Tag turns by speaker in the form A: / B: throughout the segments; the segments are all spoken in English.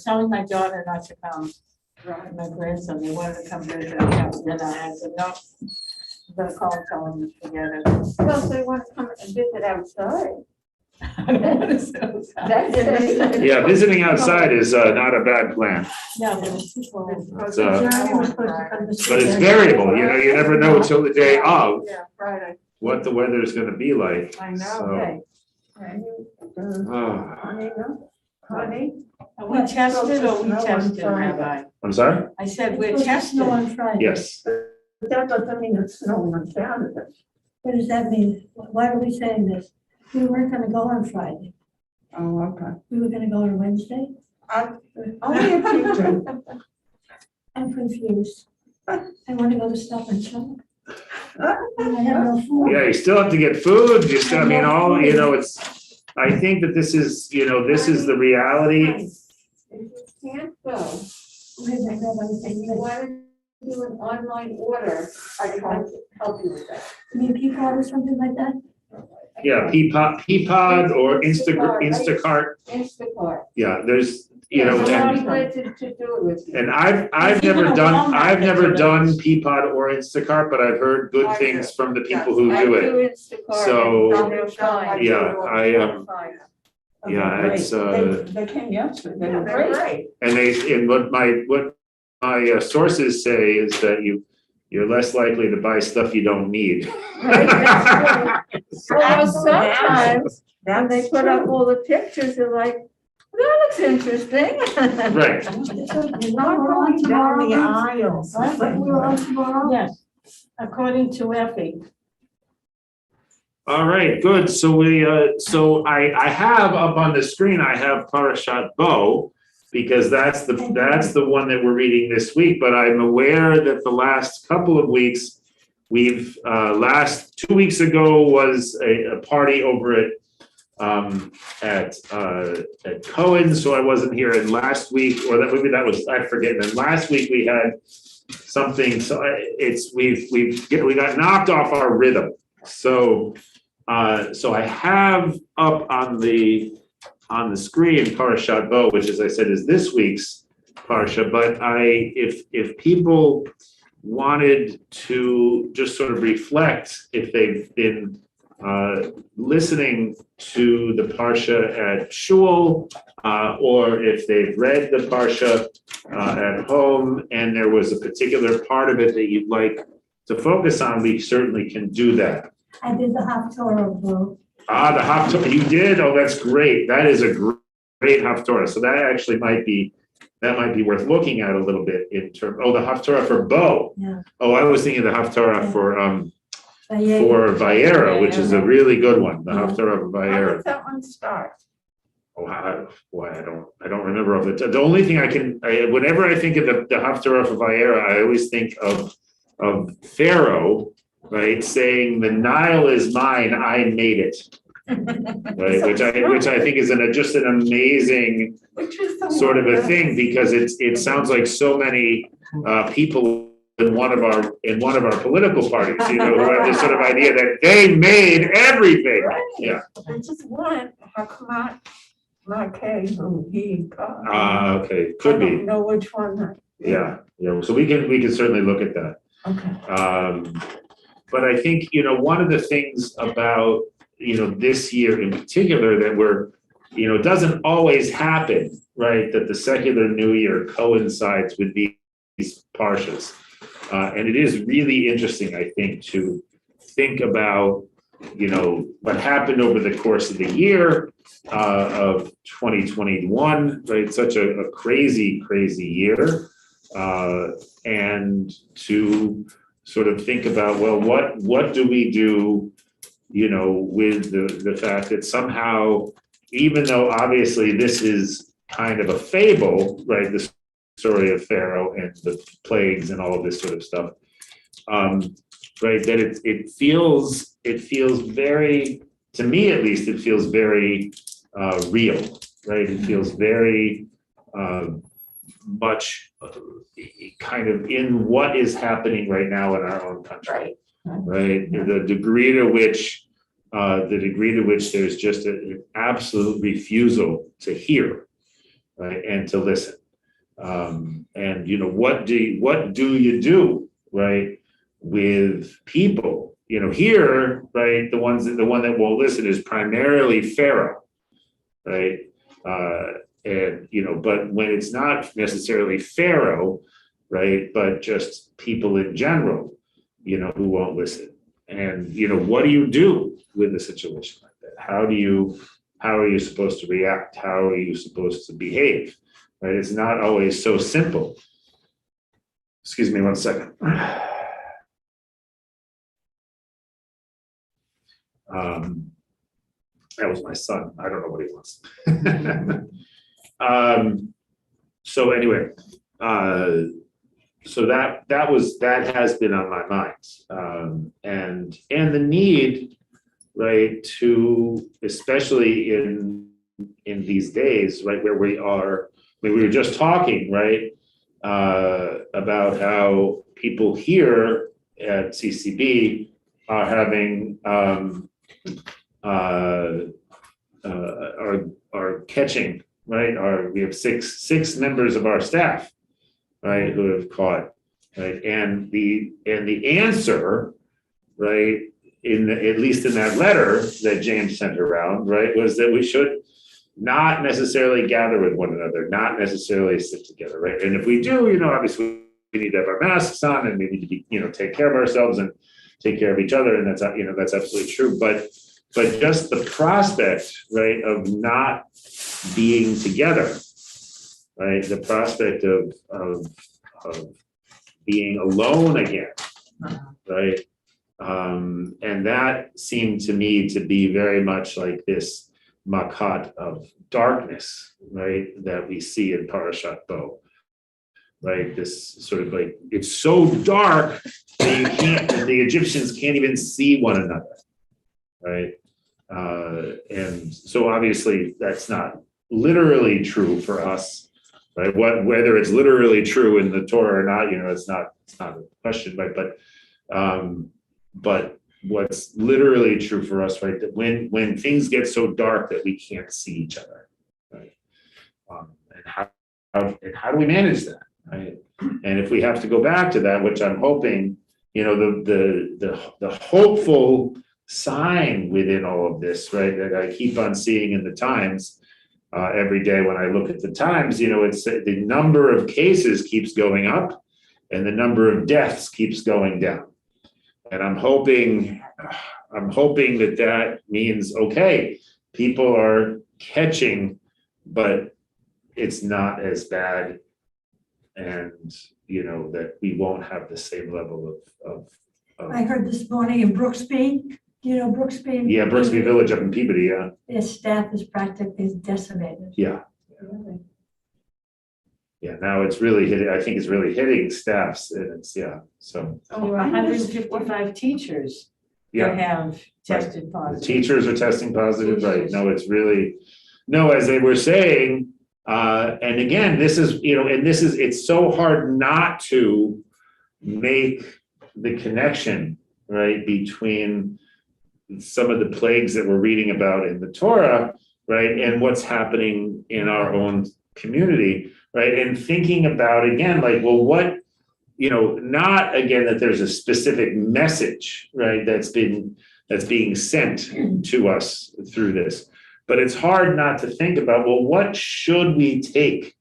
A: telling my daughter not to come. And my grandson, they wanted to come visit, and have dinner, and I said, no. I'm gonna call and tell them to forget it.
B: Well, they want to come and visit outside.
A: I don't want to sit outside.
B: That's it.
C: Yeah, visiting outside is not a bad plan,
A: Yeah, but it's people.
C: It's,
A: Johnny was supposed to come to
C: but it's
A: see
C: variable, you know, you never know until the day of
B: Yeah, Friday.
C: what the weather is gonna be like.
B: I know.
C: So,
B: Okay. And you,
C: oh,
B: honey, no? Honey?
A: Are we tested or we tested, Rabbi?
C: I'm sorry?
A: I said we're tested.
D: on Friday.
C: Yes.
B: But that doesn't mean it's snowing on Saturday.
D: What does that mean? Why are we saying this? We weren't gonna go on Friday.
B: Oh, okay.
D: We were gonna go on Wednesday.
B: Only a teacher.
D: I'm confused. I wanna go to Stop and Shop. I have no food.
C: Yeah, you still have to get food, you still, I mean, all, you know, it's, I think that this is, you know, this is the reality.
B: If you can't go,
D: Wait a minute, nobody's
B: and
D: saying
B: you
D: this.
B: want to do an online order, I can help you with that.
D: You mean Peapod or something like that?
C: Yeah, Peapod or Instacart,
B: Instacart.
C: yeah, there's, you know,
B: Yeah,
C: and,
B: I'm glad to do it with you.
C: and I've never done Peapod or Instacart, but I've heard good things from the people who do it.
B: I do Instacart.
C: So,
B: and they're fine.
C: yeah,
B: They're fine.
C: Yeah, it's,
B: They came yesterday, they were great.
C: and what my sources say is that you're less likely to buy stuff you don't need.
B: Right, that's true. Well, sometimes, when they put up all the pictures, they're like, that looks interesting.
C: Right,
D: You're not going down the
B: aisles.
D: What? We're on tomorrow?
A: Yes, according to Effie.
C: all right, good, so so I have up on the screen, I have Parashat Bo, because that's the one that we're reading this week, but I'm aware that the last couple of weeks, we've, 2 weeks ago was a party over at Cohen, so I wasn't here, and last week, or that maybe that was, I forget, and then last week we had something, so we got knocked off our rhythm, so I have up on the screen Parashat Bo, which, as I said, is this week's Parsha, but if people wanted to just sort of reflect, if they've been listening to the Parsha at Shul, or if they've read the Parsha at home, and there was a particular part of it that you'd like to focus on, we certainly can do that.
D: I did the Haftorah, bro.
C: The Haftorah, you did? Oh, that's great. That is a great Haftorah. So that actually might be worth looking at a little bit in terms, the Haftorah for Bo.
D: Yeah.
C: Oh, I was thinking the Haftorah for
D: Vayera.
C: Vayera, which is a really good one, the Haftorah for
B: How
C: Vayera.
B: does that one start?
C: Oh, I don't remember off the only thing whenever I think of the Haftarah for Vayera, I always think of Pharaoh, right, saying the Nile is mine, I made it. Right, which I think is just an amazing sort of a thing, because it sounds like so many people in one of our political parties, you know, who have this sort of idea that they made everything.
B: Right.
C: Yeah.
B: I just want Hakmat Makeh, who he got.
C: Okay, could
B: I
C: be.
B: don't know which one.
C: Yeah, so we can certainly look at that.
B: Okay.
C: But I think, you know, one of the things about, you know, this year in particular that it doesn't always happen, right? That the secular New Year coincides with these parshas. And it is really interesting, I think, to think about, you know, what happened over the course of the year of 2021, right? Such a crazy, crazy year. And to sort of think about, well, what do we do, you know, with the fact that somehow, even though obviously this is kind of a fable, right, the story of Pharaoh and the plagues and all of this sort of stuff, right, that it feels very, to me at least, it feels very real, right? It feels very much kind of in what is happening right now in our own country, right? The degree to which there's just an absolute refusal to hear, right, and to listen. And you know, what do you do, right, with people? You know, here, right, the one that won't listen is primarily Pharaoh, right? And you know, but when it's not necessarily Pharaoh, right, but just people in general, you know, who won't listen. And you know, what do you do with a situation like that? How are you supposed to react? How are you supposed to behave? Right? It's not always so simple. Excuse me one second. That was my son. I don't know what he wants. So anyway, so that has been on my mind, and the need, right, to, especially in these days, right, where we are. I mean, we were just talking, right, about how people here at CCB are having are catching, right? We have six members of our staff, right, who have caught, right, and the answer, right, at least in that letter that James sent around, right, was that we should not necessarily gather with one another, not necessarily sit together, right? And if we do, you know, obviously we need to have our masks on, and we need to be, you know, take care of ourselves and take care of each other, and that's, you know, that's absolutely true. But just the prospect, right, of not being together, right, the prospect of being alone again, right, and that seemed to me to be very much like this makat of darkness, right, that we see in Parashat Bo, right? This sort of like, it's so dark that the Egyptians can't even see one another, right? And so obviously that's not literally true for us, right? Whether it's literally true in the Torah or not, you know, it's not a question, right? But what's literally true for us, right? That when things get so dark that we can't see each other, right? And how do we manage that, right? And if we have to go back to that, which I'm hoping, you know, the hopeful sign within all of this, right, that I keep on seeing in the Times every day when I look at the Times, you know, it's the number of cases keeps going up and the number of deaths keeps going down. And I'm hoping that means, okay, people are catching, but it's not as bad, and you know, that we won't have the same level of
D: I heard this morning in Brooksby, do you know Brooksby?
C: yeah, Brooksby Village up in Peabody, yeah.
D: Their staff is practically decimated.
C: Yeah.
D: Really.
C: Yeah, now it's really hitting, I think it's really hitting staffs, and it's, yeah, so,
A: There were 155 teachers that
C: yeah.
A: have tested
C: The
A: positive.
C: teachers are testing positive, right? No, it's really, no, as they were saying, and again, this is, you know, and this is, it's so hard not to make the connection, right, between some of the plagues that we're reading about in the Torah, right, and what's happening in our own community, right, and thinking about, again, like, well, what, you know, not again that there's a specific message, right, that's being sent to us through this, but it's hard not to think about, well, what should we take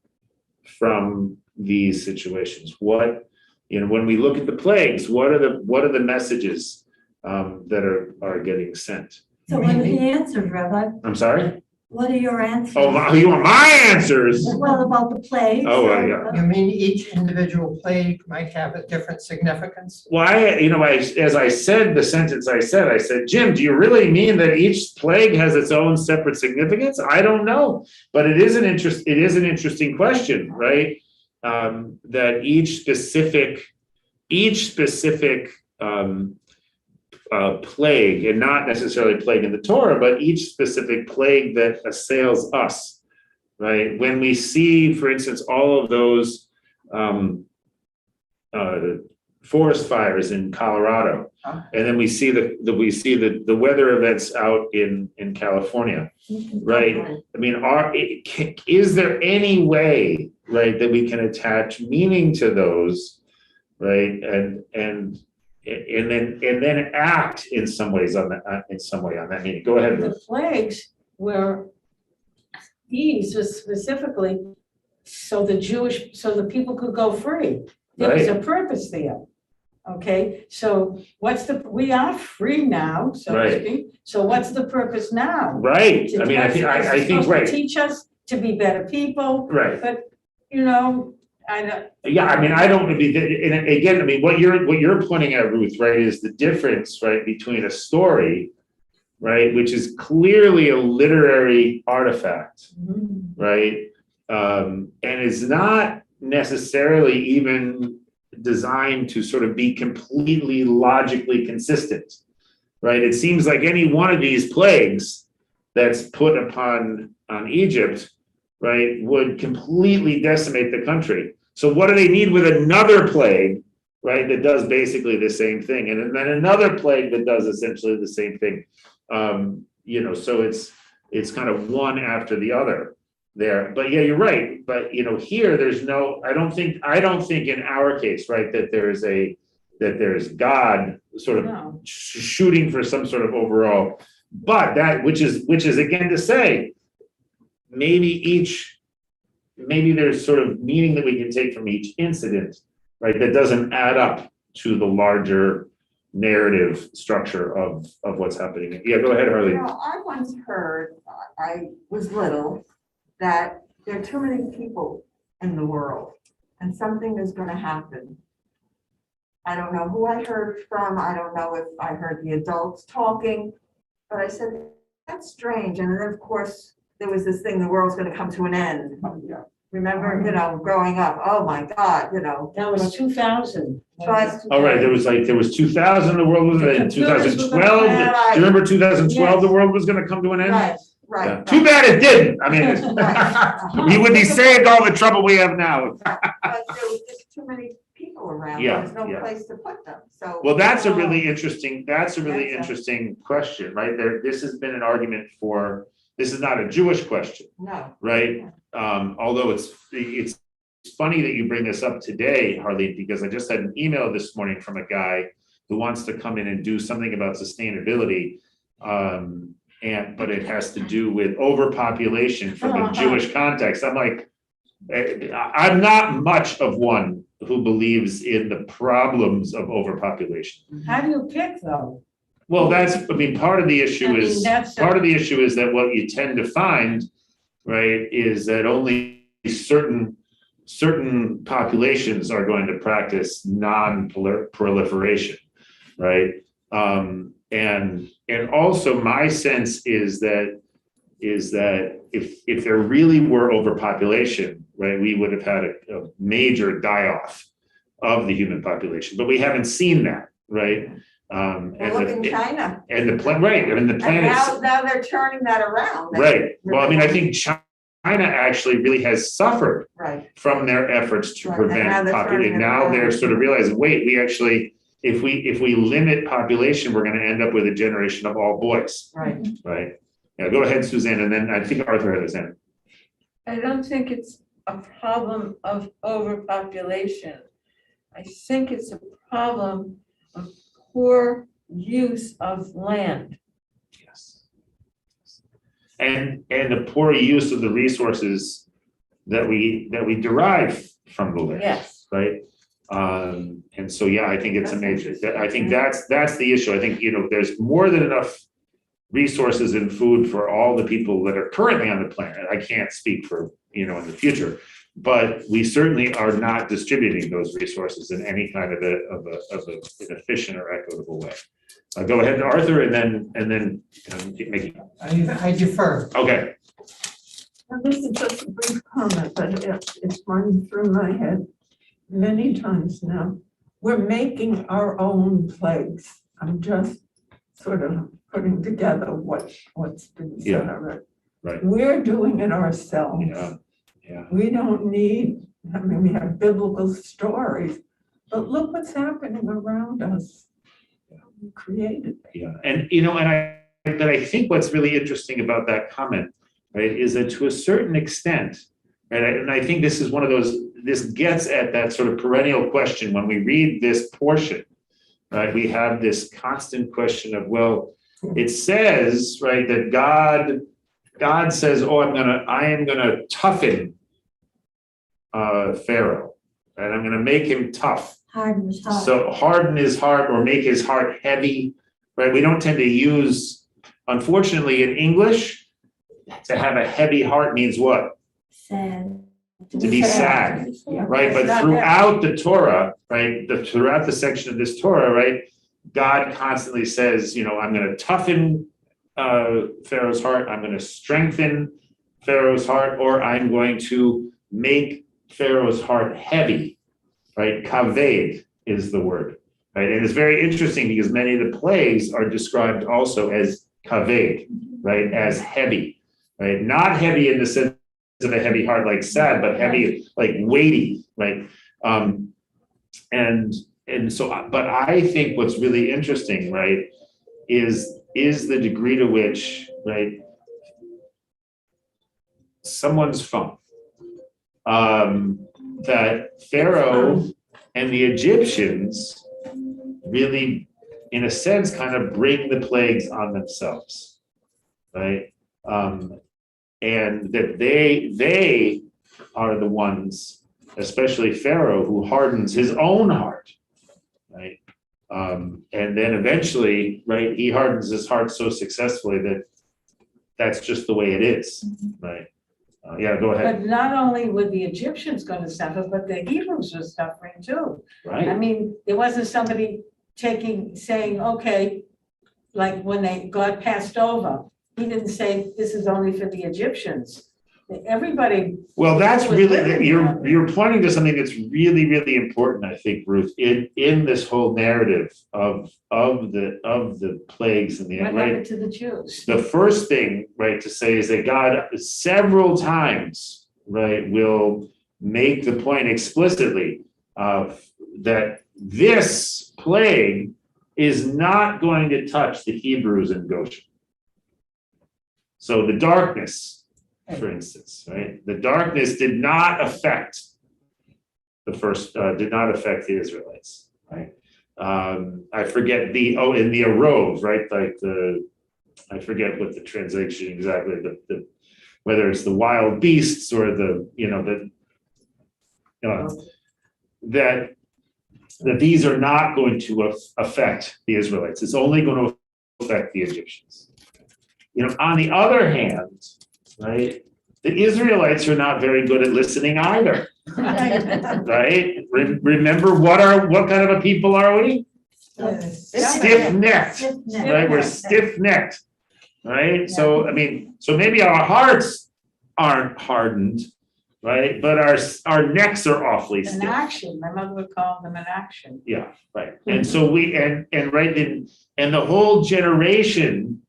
C: from these situations? What, you know, when we look at the plagues, what are the messages that are getting sent?
D: So what are the answers, Rabbi?
C: I'm sorry?
D: What are your answers?
C: Oh, you want my answers?
D: Well, about the plagues.
C: Oh, yeah.
E: You mean each individual plague might have a different significance?
C: Well, as I said, the sentence I said, Jim, do you really mean that each plague has its own separate significance? I don't know, but it is an interesting question, right? That each specific plague, and not necessarily plague in the Torah, but each specific plague that assails us, right? When we see, for instance, all of those forest fires in Colorado. And then we see the weather events out in California, right? I mean, is there any way, right, that we can attach meaning to those, right? And then act in some ways on that, on that meaning. Go ahead,
A: The
C: Ruth.
A: plagues were, these was specifically so the people could go free. There was a purpose there. Okay, so we are free now, so to
C: Right.
A: speak. So what's the purpose now?
C: Right, I mean, I think, right,
A: Teach us to be better people,
C: right.
A: but, you know, I don't.
C: Yeah, I mean, I don't, and again, I mean, what you're pointing at, Ruth, right, is the difference, right, between a story, right, which is clearly a literary artifact, right, and is not necessarily even designed to sort of be completely logically consistent, right? It seems like any one of these plagues that's put on Egypt, right, would completely decimate the country. So what do they need with another plague, right, that does basically the same thing, and then another plague that does essentially the same thing? You know, so it's kind of one after the other there. But yeah, you're right. But you know, here there's no, I don't think in our case, right, that there's God sort of shooting for some sort of overall, but that which is again to say, maybe there's sort of meaning that we can take from each incident, right, that doesn't add up to the larger narrative structure of what's happening. Yeah, go ahead, Harley.
F: You know, I once heard, I was little, that there are too many people in the world and something is going to happen. I don't know who I heard from. I don't know if I heard the adults talking, but I said, that's strange. And then, of course, there was this thing, the world's going to come to an end. Remember, you know, growing up, oh my God, you know.
A: That was 2000.
F: But
C: All right, there was 2000, the world was in 2012. Do
F: Right.
C: you remember 2012?
A: Yes.
C: The world was going to come to an end.
F: right,
C: Yeah.
F: right.
C: Too bad it didn't. I mean,
F: Right.
C: we would be saved all the trouble we have now.
F: But there was just too many people around.
C: Yeah,
F: There's no
C: yeah.
F: place to put them. So.
C: Well, that's a really interesting
F: That's
C: question, right? This has been an argument for. This is not a Jewish question,
F: No.
C: right? Although it's funny that you bring this up today, Harley, because I just had an email this morning from a guy who wants to come in and do something about sustainability. But it has to do with overpopulation from a Jewish context. I'm like, I'm not much of one who believes in the problems of overpopulation.
A: How do you pick though?
C: Well, part of the issue is that what you tend to find, right, is that only certain populations are going to practice non-proliferation, right? And also my sense is that if there really were overpopulation, right, we would have had a major die-off of the human population, but we haven't seen that, right?
F: Well, look in China.
C: And the plan, right? I mean, the plan is
F: now they're turning that around.
C: right. Well, I mean, I think China actually really has suffered
F: Right.
C: from their efforts to
F: Right, and now
C: prevent
F: they're
C: population.
F: turning it
C: Now they're
F: around.
C: sort of realizing, wait, we actually, if we limit population, we're going to end up with a generation of all boys,
F: Right.
C: right? Yeah, go ahead, Suzanne, and then I think Arthur had his hand.
B: I don't think it's a problem of overpopulation. I think it's a problem of poor use of land.
C: Yes. And the poor use of the resources that we derive from the land.
B: Yes.
C: Right? And so, yeah, I think it's a major, I think that's the issue. I think, you know, there's more than enough resources and food for all the people that are currently on the planet. I can't speak for, you know, in the future, but we certainly are not distributing those resources in any kind of an efficient or equitable way. Go ahead, Arthur, and then Mickey.
E: I defer.
C: Okay.
B: Now, this is just a brief comment, but it's running through my head many times now. We're making our own plagues. I'm just sort of putting together what's been said already.
C: Right.
B: We're doing it ourselves.
C: Yeah.
B: We don't need, I mean, we have biblical stories, But look what's happening around us. We created it.
C: Yeah, and but I think what's really interesting about that comment, right, is that to a certain extent, right, and I think this is one of those, this gets at that sort of perennial question when we read this portion, right? We have this constant question of, well, it says, right, that God says, oh, I am gonna toughen Pharaoh, and I'm gonna make him tough.
D: Harden his heart.
C: So harden his heart or make his heart heavy, right? We don't tend to use, unfortunately, in English, to have a heavy heart means what?
D: Sad.
C: To be sad, right? But throughout the Torah, right, throughout the section of this Torah, right, God constantly says, I'm going to toughen Pharaoh's heart, I'm going to strengthen Pharaoh's heart, or I'm going to make Pharaoh's heart heavy, right? Kaved is the word, right? And it's very interesting because many of the plagues are described also as kaved, right, as heavy, right? Not heavy in the sense of a heavy heart like sad, but heavy like weighty, right? And so, but I think what's really interesting, right, is the degree to which, right, someone's phone, that Pharaoh and the Egyptians really, in a sense, kind of bring the plagues on themselves, right? And that they are the ones, especially Pharaoh, who hardens his own heart, right? And then eventually, right, he hardens his heart so successfully that that's just the way it is, right? Yeah, go ahead.
A: But not only were the Egyptians going to suffer, but the Hebrews were suffering too. I
C: Right,
A: mean, there wasn't somebody saying, okay, like when they got passed over, he didn't say this is only for the Egyptians. Everybody,
C: well, that's
A: was
C: really,
A: living
C: you're pointing to something that's really, really important, I think, Ruth, in this whole narrative of the plagues and the,
A: what
C: right?
A: happened to the Jews?
C: The first thing, right, to say is that God several times, right, will make the point explicitly that this plague is not going to touch the Hebrews in Goshen. So the darkness, for instance, right, the darkness did not affect did not affect the Israelites, right? I forget in the arose, right, like I forget what the translation exactly, whether it's the wild beasts or that these are not going to affect the Israelites. It's only going to affect the Egyptians. On the other hand, right, the Israelites are not very good at listening either, right? Remember what kind of a people are we? Stiff-necked, right? We're stiff-necked, right? So, I mean, so maybe our hearts aren't hardened, right? But our necks are awfully
A: An
C: stiff.
A: action, my mother would call them an action.
C: Yeah, right. And so and the whole generation,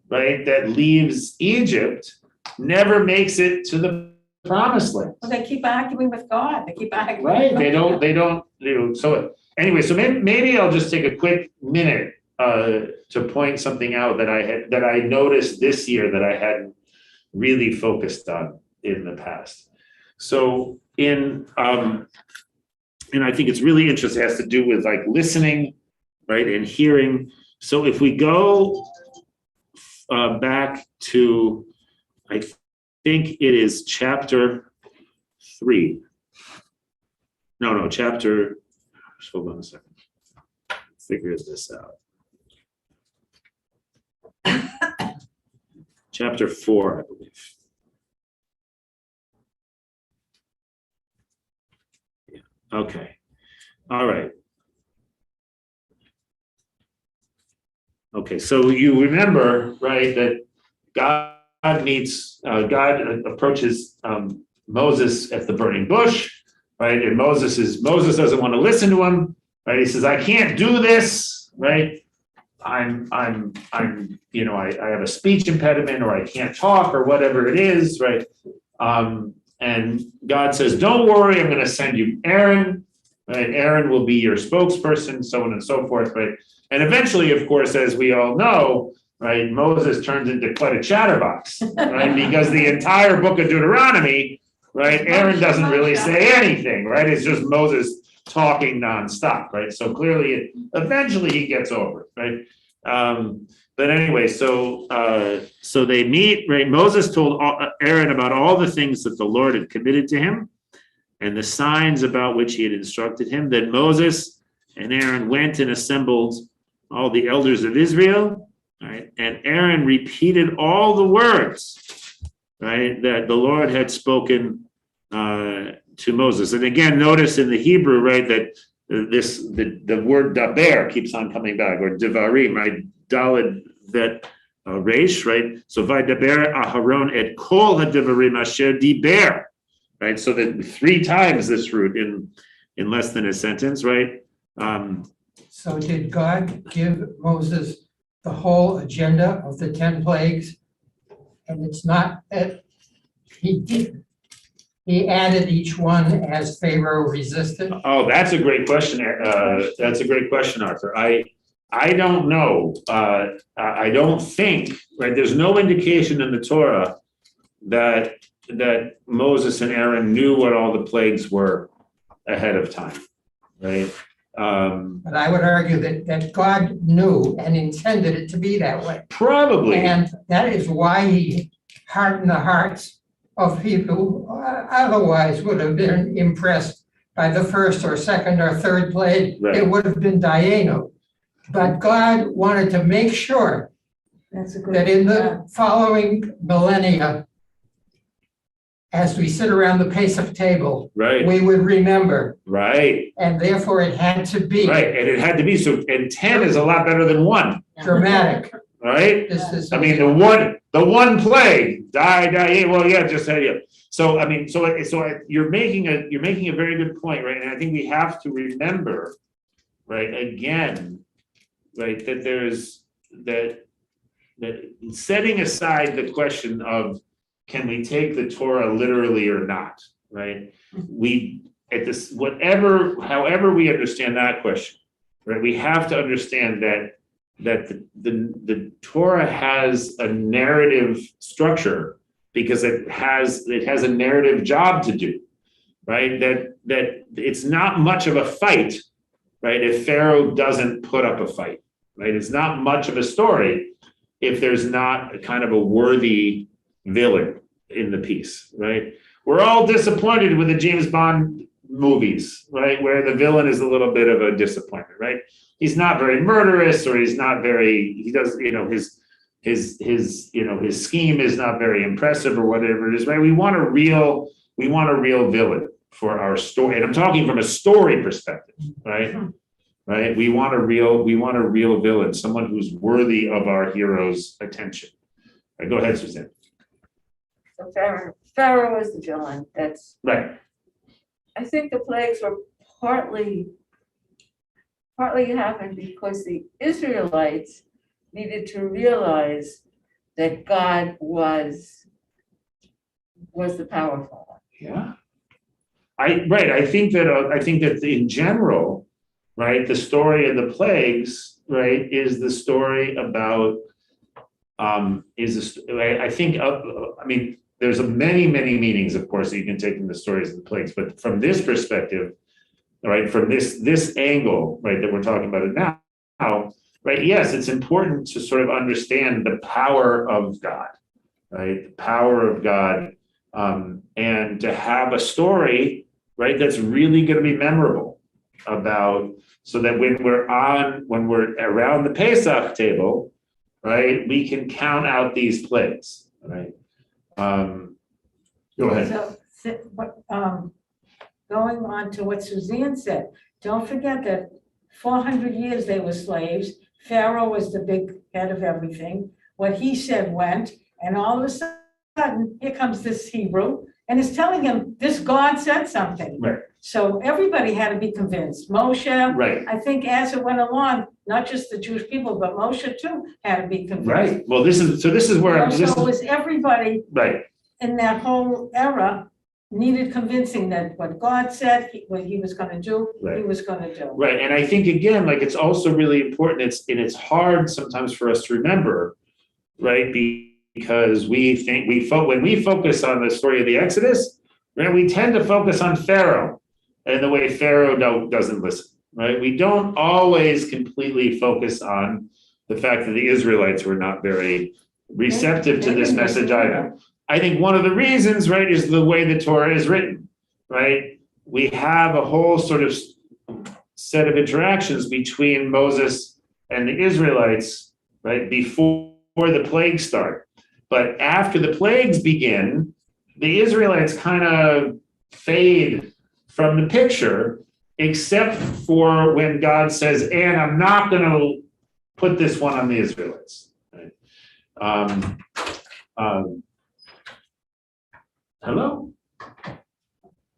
C: right, that leaves Egypt never makes it to the promised land.
A: Well, they keep arguing with God, they keep arguing.
C: Right,
A: with
C: they don't, so anyway, so maybe I'll just take a quick minute to point something out that I noticed this year that I hadn't really focused on in the past. So and I think it's really interesting, it has to do with like listening, right, and hearing. So if we go back to, I think it is chapter 3. No, chapter, hold on a second. Figure this out. Chapter 4, I believe. Yeah. Okay. All right. Okay, so you remember, right, that God approaches Moses at the burning bush, right? And Moses doesn't want to listen to him, right? He says, I can't do this, right? I have a speech impediment, or I can't talk, or whatever it is, right? And God says, don't worry, I'm going to send you Aaron, right? Aaron will be your spokesperson, so on and so forth, right? And eventually, of course, as we all know, right, Moses turns into quite a chatterbox, right? Because the entire book of Deuteronomy, right, Aaron doesn't really say anything, right? It's just Moses talking nonstop, right? So clearly, eventually he gets over it, right? But anyway, so they meet, right? Moses told Aaron about all the things that the Lord had committed to him and the signs about which he had instructed him. Then Moses and Aaron went and assembled all the elders of Israel, right? And Aaron repeated all the words, right, that the Lord had spoken to Moses. And again, notice in the Hebrew, right, that the word daber keeps on coming back, or devarim, right? Daled that resh, right? So vaydaber Aharon et kol hadevarim asher diber, right? So that 3 times this root in less than a sentence, right?
E: So did God give Moses the whole agenda of the 10 plagues? And it's not that he did. He added each one as Pharaoh resisted.
C: Oh, that's a great question. That's a great question, Arthur. I don't know. I don't think, right? There's no indication in the Torah that Moses and Aaron knew what all the plagues were ahead of time, right?
E: But I would argue that God knew and intended it to be that way.
C: Probably.
E: And that is why he hardened the hearts of people who otherwise would have been impressed by the first or second or third plague.
C: Right.
E: It would have been Dayenu. But God wanted to make sure
A: That's a good.
E: that in the following millennia, as we sit around the Pesach table,
C: Right,
E: we would remember,
C: right,
E: and therefore it had to be
C: right. And it had to be so, and 10 is a lot better than 1,
E: dramatic.
C: right?
E: This is.
C: I mean, the one plague, die, well, yeah, just had you. So, I mean, you're making a very good point, right? And I think we have to remember, right, again, right, that there's that setting aside the question of can we take the Torah literally or not, right? We at this however we understand that question, right? We have to understand that the Torah has a narrative structure because it has a narrative job to do, right? That it's not much of a fight, right? If Pharaoh doesn't put up a fight, right? It's not much of a story if there's not a kind of a worthy villain in the piece, right? We're all disappointed with the James Bond movies, right? Where the villain is a little bit of a disappointment, right? He's not very murderous, or he does, his scheme is not very impressive or whatever it is, right? We want a real villain for our story. And I'm talking from a story perspective, right? Right? We want a real villain, someone who's worthy of our hero's attention. Right, go ahead, Suzanne.
G: So Pharaoh is the villain. That's
C: Right.
G: I think the plagues were partly happened because the Israelites needed to realize that God was the powerful one.
C: Yeah. I think that in general, right, the story of the plagues, right, is the story about there's many meanings, of course, that you can take from the stories of the plagues, but from this perspective, right, from this angle, right, that we're talking about it now, right, yes, it's important to sort of understand the power of God, right, the power of God, and to have a story, right, that's really going to be memorable about, so that when we're around the Pesach table, right, we can count out these plagues, right? Go ahead.
A: Going on to what Suzanne said, don't forget that 400 years they were slaves. Pharaoh was the big head of everything. What he said went, and all of a sudden, here comes this Hebrew, and is telling him, this God said something.
C: Right.
A: So everybody had to be convinced. Moshe,
C: Right.
A: I think as it went along, not just the Jewish people, but Moshe too had to be convinced.
C: Right. Well, this is where
A: So it was everybody
C: right.
A: in that whole era needed convincing that what God said, what he was gonna do, he
C: Right.
A: was gonna do.
C: Right, and I think again, like it's also really important, it's hard sometimes for us to remember, right? Because we think, when we focus on the story of the Exodus, right, we tend to focus on Pharaoh and the way Pharaoh doesn't listen, right? We don't always completely focus on the fact that the Israelites were not very receptive to this message either. I think one of the reasons, right, is the way the Torah is written, right? We have a whole sort of set of interactions between Moses and the Israelites, right, before the plagues start. But after the plagues begin, the Israelites kind of fade from the picture, except for when God says, and I'm not going to put this one on the Israelites. Right? Hello?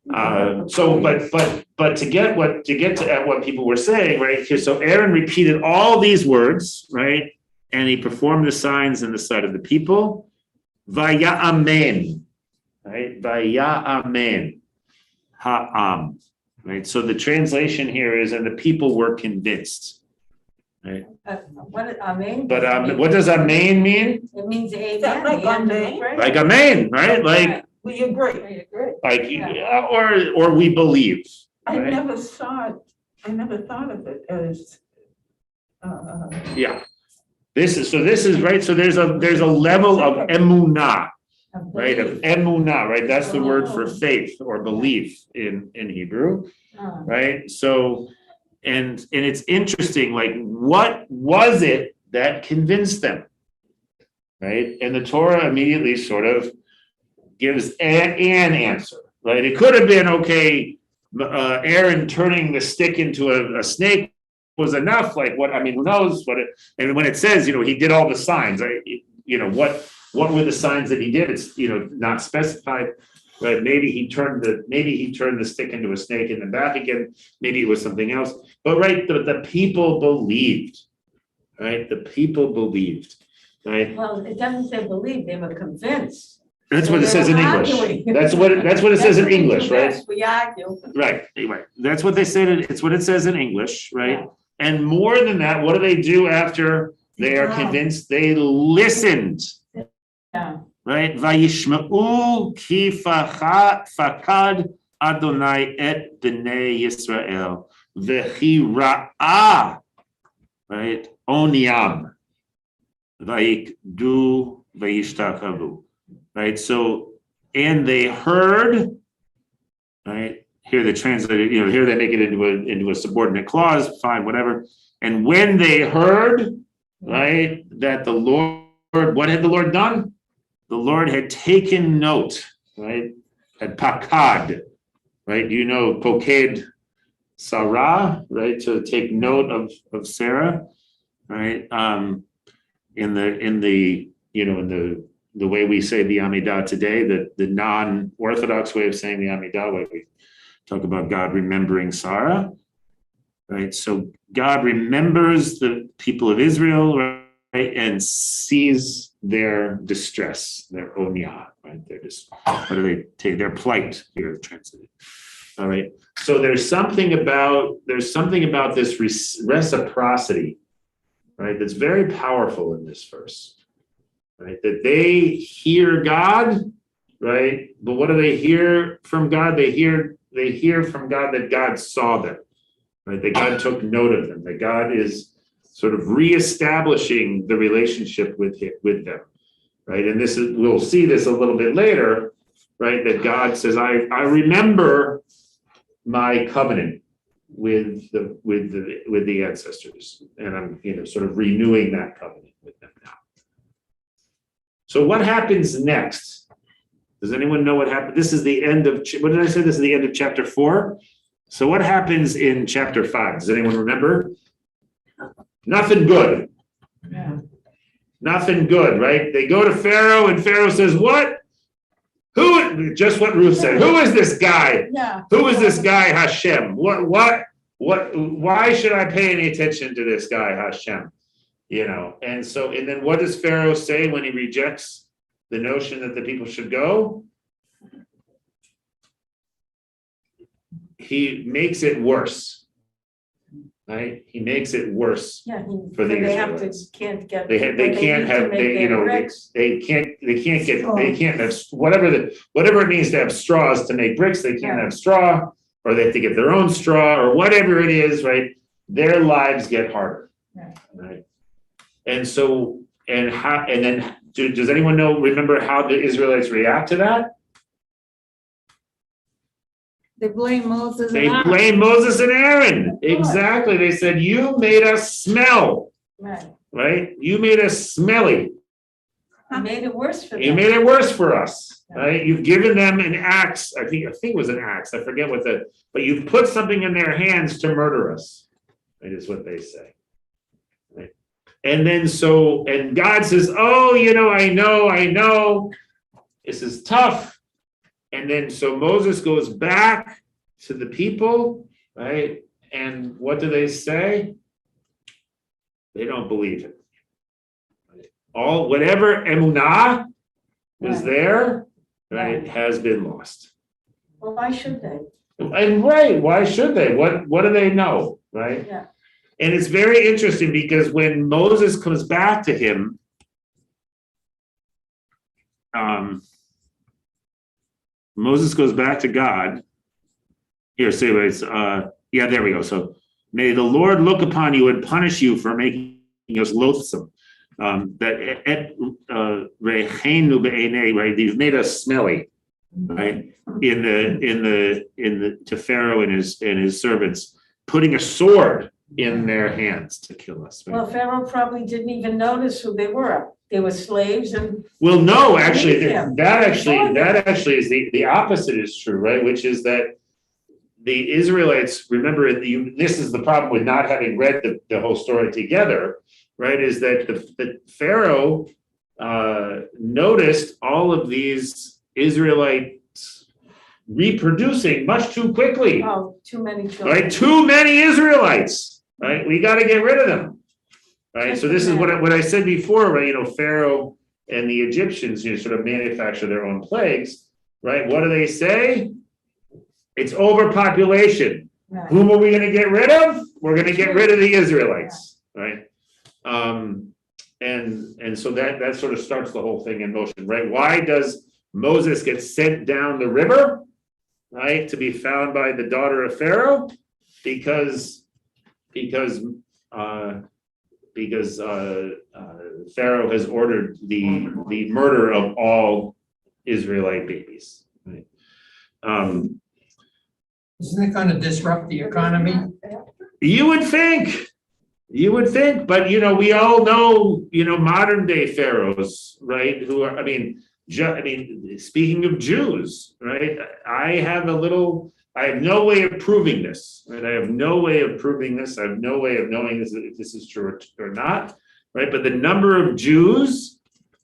C: But to get at what people were saying, right here, so Aaron repeated all these words, right, and he performed the signs in the sight of the people. Vaya amen, right? Vaya amen, ha'am, right? So the translation here is, and the people were convinced, right?
A: Amen.
C: But what does amen mean?
A: It means amen.
B: that like
A: the end of the
B: amen?
A: prayer.
C: Like amen, right? Like
B: We agree.
A: I agree.
C: like
A: Yeah.
C: or we believe.
B: I
C: Right?
B: never thought of it as,
C: Yeah. This is right. So there's a level of emunah, right? Of emunah, right? That's the word for faith or belief in Hebrew, right? So, and it's interesting, like what was it that convinced them, right? And the Torah immediately sort of gives an answer, right? It could have been, okay, Aaron turning the stick into a snake was enough. Like what, I mean, who knows what it, and when it says, he did all the signs, what were the signs that he did? It's, not specified, right? Maybe he turned the stick into a snake and then back again. Maybe it was something else, but right. The people believed, right? The people believed, right?
A: Well, it doesn't say believe, they were convinced.
C: That's
A: So
C: what it
A: they
C: says in
A: were
C: English.
A: arguing.
C: That's what it says in
A: what we do
C: English, right?
A: best, We argue.
C: Right, anyway, that's what they said, it's what it says in English, right?
A: Yeah.
C: And more than that, what do they do after they are convinced? They listened,
A: Yeah.
C: right? Vayishma'u ki fakad Adonai et b'nei Yisrael v'chi ra'ah, right? Onyam vayikdu vayishtachavu, right? So, and they heard, right? Here they translate it, here they make it into a subordinate clause, fine, whatever. And when they heard, right, that the Lord, what had the Lord done? The Lord had taken note, right? Had pakad, right? Poked Sarah, right? To take note of Sarah, right? In the way we say the Amidah today, the non-Orthodox way of saying the Amidah, where we talk about God remembering Sarah, right? So God remembers the people of Israel, right? And sees their distress, their onya, right? Their plight here translated. All right. So there's something about this reciprocity, right? That's very powerful in this verse, right? That they hear God, right? But what do they hear from God? They hear from God that God saw them, right? That God took note of them, that God is sort of reestablishing the relationship with them, right? And we'll see this a little bit later, right? That God says, I remember my covenant with the ancestors, and I'm sort of renewing that covenant with them now. So what happens next? Does anyone know what happened? This is the end of, what did I say? This is the end of chapter 4. So what happens in chapter 5? Does anyone remember? Nothing good.
A: Yeah.
C: Nothing good, right? They go to Pharaoh and Pharaoh says, what? Just what Ruth said. Who is this guy?
A: Yeah.
C: Who is this guy, Hashem? Why should I pay any attention to this guy, Hashem? And then what does Pharaoh say when he rejects the notion that the people should go? he makes it worse. Right? He makes it worse.
A: Yeah,
C: For the
A: they have to,
C: Israelites.
A: can't get.
C: They
A: what
C: can't
A: need to
C: have,
A: make
C: they,
A: their bricks.
C: they can't have, whatever it means to have straws to make bricks, they can't
A: Right.
C: have straw, or they have to get their own straw, or whatever it is, right? Their lives get harder.
A: Right.
C: Right? And so, and then, does anyone remember how the Israelites react to that?
G: They blame Moses
C: They
G: and Aaron.
C: blame Moses and Aaron.
A: Of course.
C: Exactly. They said, you made us smell,
A: Right,
C: right? You made us smelly.
A: you made it worse for them.
C: You made it worse for us, right? You've given them an axe. I think it was an axe. I forget but you've put something in their hands to murder us. That is what they say. Right? And then and God says, oh, I know. This is tough. And then so Moses goes back to the people, right? And what do they say? They don't believe it. Whatever emunah was
A: Right.
C: there, right,
A: Right.
C: has been lost.
A: Well, why should they?
C: And right, why should they? What do they know, right?
A: Yeah.
C: And it's very interesting because when Moses comes back to him, Moses goes back to God. Here, say it's yeah, there we go. So may the Lord look upon you and punish you for making us loathsome. Right? You've made us smelly, right? To Pharaoh and his servants, putting a sword in their hands to kill us. Right?
A: Well, Pharaoh probably didn't even notice who they were. They were slaves and.
C: Well, no, actually,
A: Yeah.
C: that actually is the opposite is true, right? Which is that the Israelites, remember, this is the problem with not having read the whole story together, right? Is that the Pharaoh noticed all of these Israelites reproducing much too quickly,
A: Oh, too many children.
C: right? Too many Israelites, right? We got to get rid of them. Right, so this is what I said before, right? Pharaoh and the Egyptians, sort of manufacture their own plagues, right? What do they say? It's overpopulation.
A: Right.
C: Whom are we going to get rid of? We're going to get rid of the Israelites, right? And so that sort of starts the whole thing in motion, right? Why does Moses get sent down the river, right, to be found by the daughter of Pharaoh? Because Pharaoh has ordered the murder of all Israelite babies. Right?
E: Isn't it gonna disrupt the economy?
C: You would think, but we all know, modern day pharaohs, right? Who are, speaking of Jews, right? I have no way of proving this, right? I have no way of proving this. I have no way of knowing if this is true or not, right? But the number of Jews,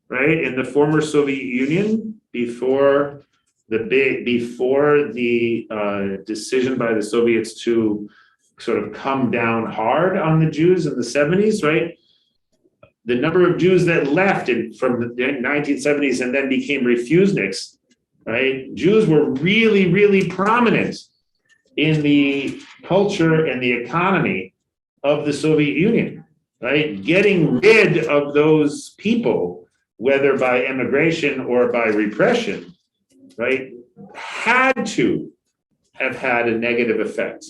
C: right, in the former Soviet Union before the decision by the Soviets to sort of come down hard on the Jews in the 70s, right? The number of Jews that left from the 1970s and then became refuseniks, right? Jews were really, really prominent in the culture and the economy of the Soviet Union, right? Getting rid of those people, whether by emigration or by repression, right, had to have had a negative effect,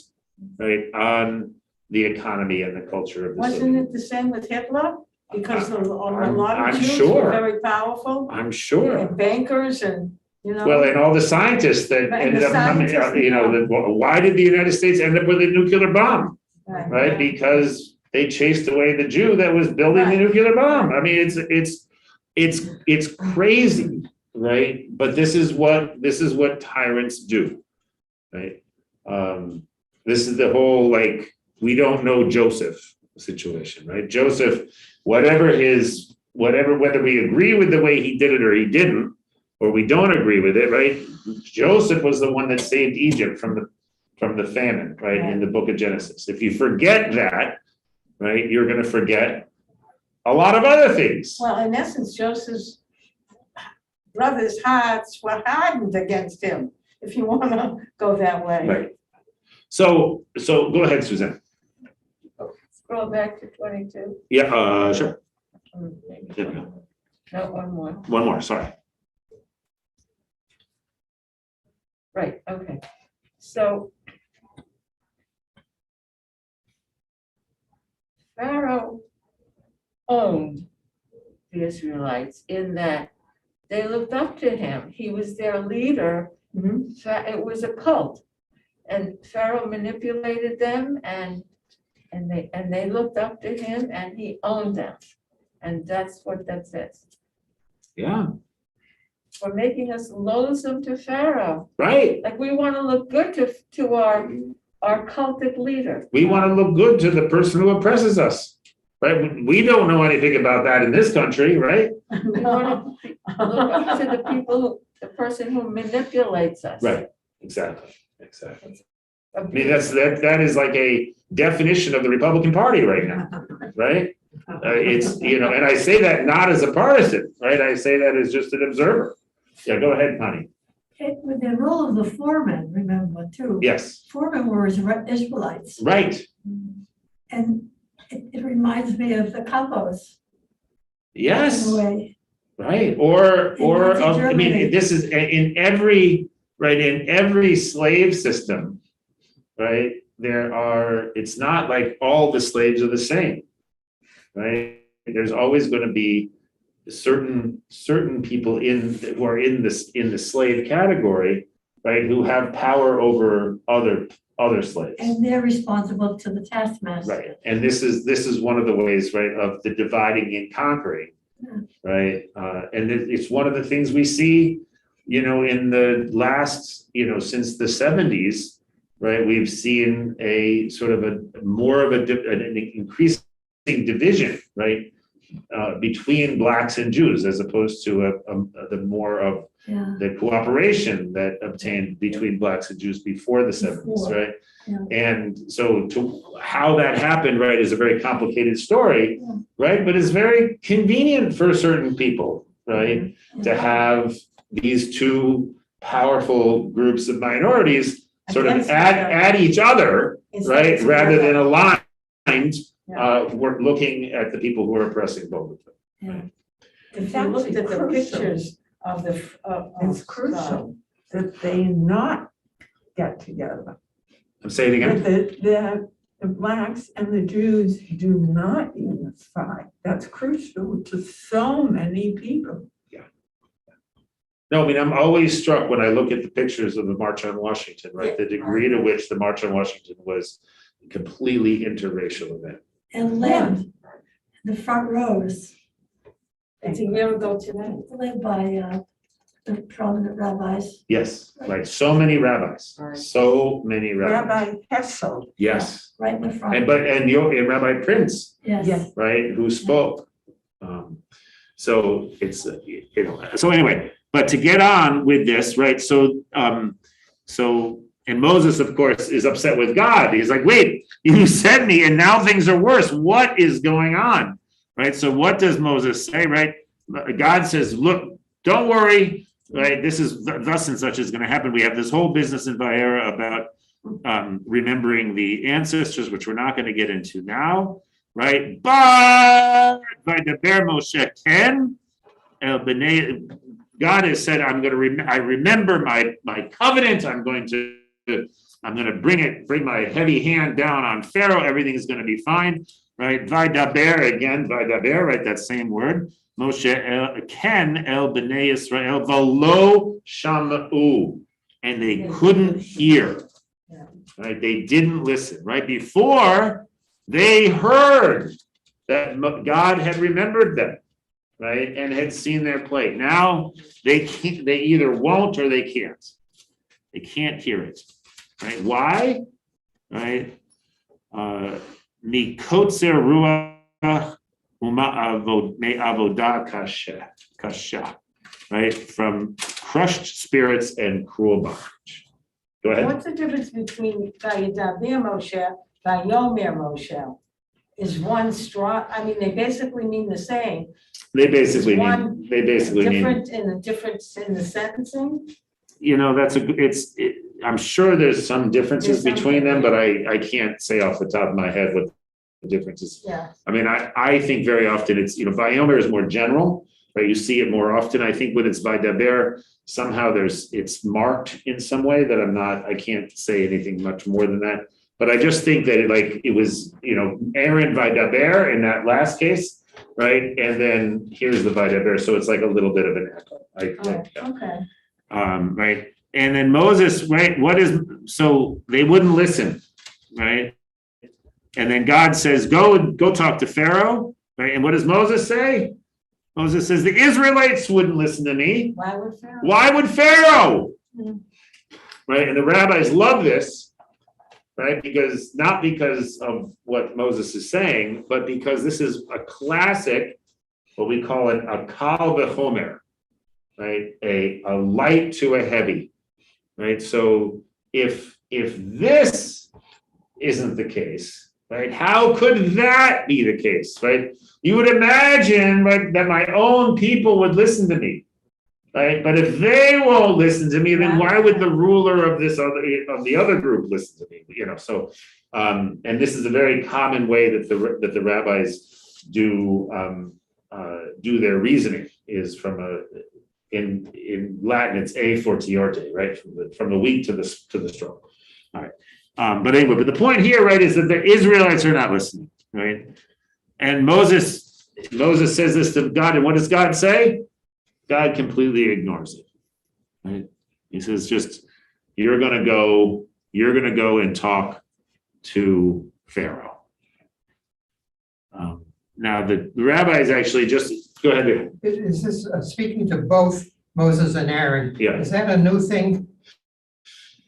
C: right, on the economy and the culture of the Soviet
A: Wasn't
C: Union.
A: it the same with Hitler? Because a lot
C: I'm
A: of Jews
C: sure.
A: were very powerful,
C: I'm sure.
A: and bankers and,
C: Well, and all the scientists that
A: And
C: ended
A: the
C: up coming,
A: scientists,
C: why did the United States end up with a nuclear bomb?
A: Right.
C: Right, because they chased away the Jew that was building the nuclear bomb. I mean, it's crazy, right? But this is what tyrants do, right? This is the whole we don't know Joseph situation, right? Joseph, whether we agree with the way he did it or he didn't, or we don't agree with it, right? Joseph was the one that saved Egypt from the famine, right, in the book of Genesis. If you forget that, right, you're going to forget a lot of other things.
A: Well, in essence, Joseph's brothers' hearts were hardened against him, if you want to go that way.
C: Right. So go ahead, Suzanne.
G: Scroll back to 22.
C: Yeah, sure.
G: Maybe.
C: There we go.
G: No, one more.
C: One more, sorry.
G: Right, okay. So Pharaoh owned the Israelites in that they looked up to him. He was their leader. It was a cult. And Pharaoh manipulated them and they looked up to him and he owned them. And that's what that says.
C: Yeah,
G: For making us loathsome to Pharaoh.
C: right.
G: Like we want to look good to our cultic leader.
C: We want to look good to the person who oppresses us, right? We don't know anything about that in this country, right?
G: We want to look up to the people, the person who manipulates us.
C: Right, exactly. I mean, that is like a definition of the Republican Party right now, right? It's, and I say that not as a partisan, right? I say that as just an observer. Yeah, go ahead, Connie.
D: With the role of the foreman, remember too.
C: Yes,
D: Foremen were Israelites.
C: right,
D: And it reminds me of the Campos in
C: yes,
D: a way.
C: right. Or,
D: Nazi
C: I mean,
D: Germany.
C: this is in every slave system, right? It's not like all the slaves are the same, right? There's always going to be certain people who are in the slave category, right, who have power over other slaves.
D: And they're responsible to the taskmaster.
C: Right, and this is one of the ways, right, of the dividing and conquering, right? And it's one of the things we see, in the last, since the 70s, right? We've seen a sort of an increasing division, right, between Blacks and Jews, as opposed to the more of the cooperation that obtained between Blacks and Jews before the 70s, right?
D: Yeah.
C: And so how that happened, right, is a very complicated story, right? But it's very convenient for certain people, right, to have these two powerful groups of minorities sort of
A: Against
C: at each other, right, rather than aligned.
A: Yeah.
C: We're looking at the people who are oppressing both of them.
A: If you looked at the pictures of the.
B: It's crucial that they not get together.
C: I'm saying it
B: That
C: again.
B: the Blacks and the Jews do not unify. That's crucial to so many people.
C: No, I mean, I'm always struck when I look at the pictures of the March on Washington, right? The degree to which the March on Washington was a completely interracial event.
D: And led the front rows,
A: It's a year ago today.
D: led by the prominent rabbis.
C: Yes, right. So many rabbis.
F: Right.
C: So many rabbis.
B: Rabbi Hessel.
C: Yes.
D: Right in the front.
C: And Rabbi Prince,
D: Yes.
C: right, who spoke. So it's, so anyway, but to get on with this, right, and Moses, of course, is upset with God. He's like, wait, you sent me and now things are worse. What is going on? Right, so what does Moses say, right? God says, look, don't worry, right, this is thus and such is going to happen. We have this whole business in Vayera about remembering the ancestors, which we're not going to get into now, right? But Vaydaber Moshe ken el bnei, God has said, I remember my covenant. I'm going to bring my heavy hand down on Pharaoh. Everything is going to be fine, right? Vaydaber, right? That same word. Moshe ken el bnei Yisrael v'lo shama'u, and they couldn't hear, right? They didn't listen, right? Before they heard that God had remembered them, right, and had seen their plight. Now they can't. They either won't or they can't. They can't hear it, right? Why? Right? Mikotzer ruach avodah kasha, right? From crushed spirits and cruel bondage. Go ahead.
A: What's the difference between Vayidaber Moshe, Vayomer Moshe? Is one strong, I mean, they basically mean the same.
C: They basically
A: Is
C: mean,
A: one
C: they basically mean,
A: difference in the sentencing?
C: that's I'm sure there's some differences
A: There's
C: between them,
A: something,
C: but I can't say off the top of my head what the difference is.
A: Yeah.
C: I mean, I think very often it's, Vayomer is more general, right? You see it more often. I think when it's Vaydaber, somehow it's marked in some way that I can't say anything much more than that. But I just think that it was, Aaron Vaydaber in that last case, right? And then here's the Vaydaber, so it's like a little bit of an echo.
A: Okay.
C: Right? And then Moses, right, so they wouldn't listen, right? And then God says, go talk to Pharaoh, right? And what does Moses say? Moses says, the Israelites wouldn't listen to me.
A: Why would Pharaoh?
C: Why would Pharaoh?
A: Hmm.
C: Right? And the rabbis love this, right? Not because of what Moses is saying, but because this is a classic, what we call a kal v'chomer, right? A light to a heavy. Right, so if this isn't the case, right, how could that be the case, right? You would imagine, right, that my own people would listen to me, right? But if they won't listen to me, then why would the ruler of the other group listen to me? So, and this is a very common way that the rabbis do their reasoning is from in Latin, it's a fortiori, right? From the weak to the strong. All right. But anyway, but the point here, right, is that the Israelites are not listening, right? And Moses says this to God, and what does God say? God completely ignores it. Right? He says, you're gonna go and talk to Pharaoh. Now the rabbis actually go ahead.
E: Is this speaking to both Moses and Aaron?
C: Yeah.
E: Is that a new thing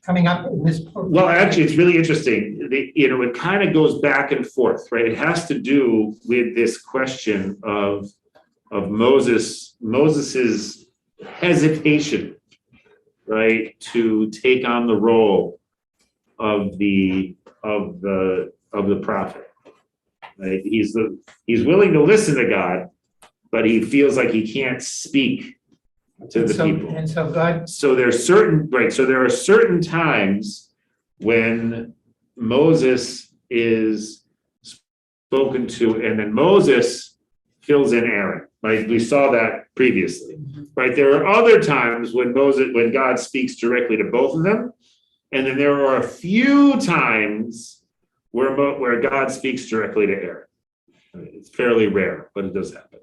E: coming up in this?
C: Well, actually, it's really interesting. It kind of goes back and forth, right? It has to do with this question of Moses's hesitation, right, to take on the role of the prophet. Right? He's willing to listen to God, but he feels like he can't speak to the people.
E: And so God.
C: So there are certain times when Moses is spoken to, and then Moses fills in Aaron. Right? We saw that previously. Right? There are other times when God speaks directly to both of them, and then there are a few times where God speaks directly to Aaron. It's fairly rare, but it does happen.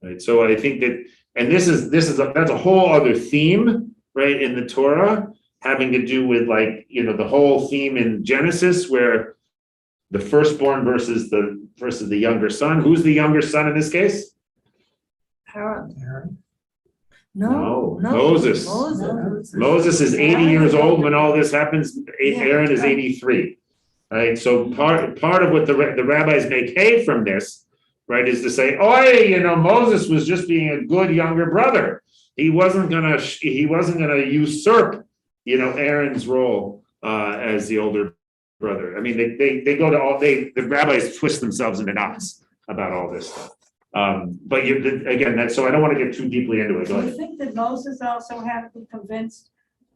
C: Right. So I think that, and that's a whole other theme, right, in the Torah, having to do with the whole theme in Genesis where the firstborn versus the younger son. Who's the younger son in this case?
E: Aaron.
C: No, Moses. Moses is 80 years old when all this happens. Aaron is 83. Right, so part of what the rabbis make hay from this, right, is to say, Moses was just being a good younger brother. He wasn't gonna usurp, Aaron's role as the older brother. I mean, the rabbis twist themselves into knots about all this stuff. But again, so I don't want to get too deeply into it.
A: Do you think that Moses also had to be convinced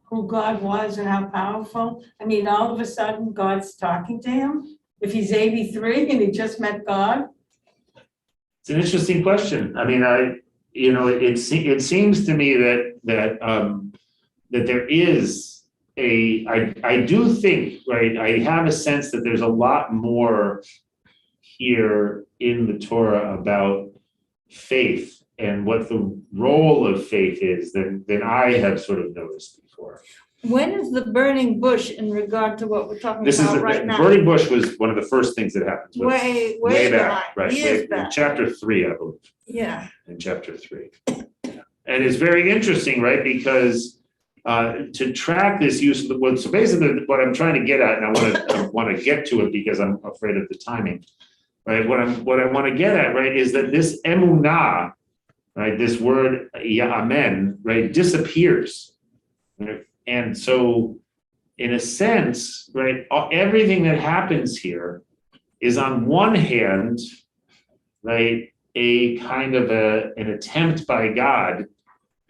A: who God was and how powerful? I mean, all of a sudden, God's talking to him? If he's 83 and he just met God?
C: It's an interesting question. I mean, it seems to me that there is I do think, right, I have a sense that there's a lot more here in the Torah about faith and what the role of faith is than I have sort of noticed before.
D: When is the burning bush in regard to what we're talking
C: This is
D: about right now?
C: burning bush was one of the first things that happens.
D: Way
C: back,
D: behind,
C: right?
D: years
C: In
D: back.
C: chapter 3, I believe.
D: Yeah.
C: In chapter 3, and it's very interesting, right? Because to track this use of the word. So basically, what I'm trying to get at, and I want to get to it because I'm afraid of the timing. Right? What I want to get at, right, is that this emunah, right, this word amen, right, disappears. Right? And so, in a sense, right, everything that happens here is on one hand, right, a kind of an attempt by God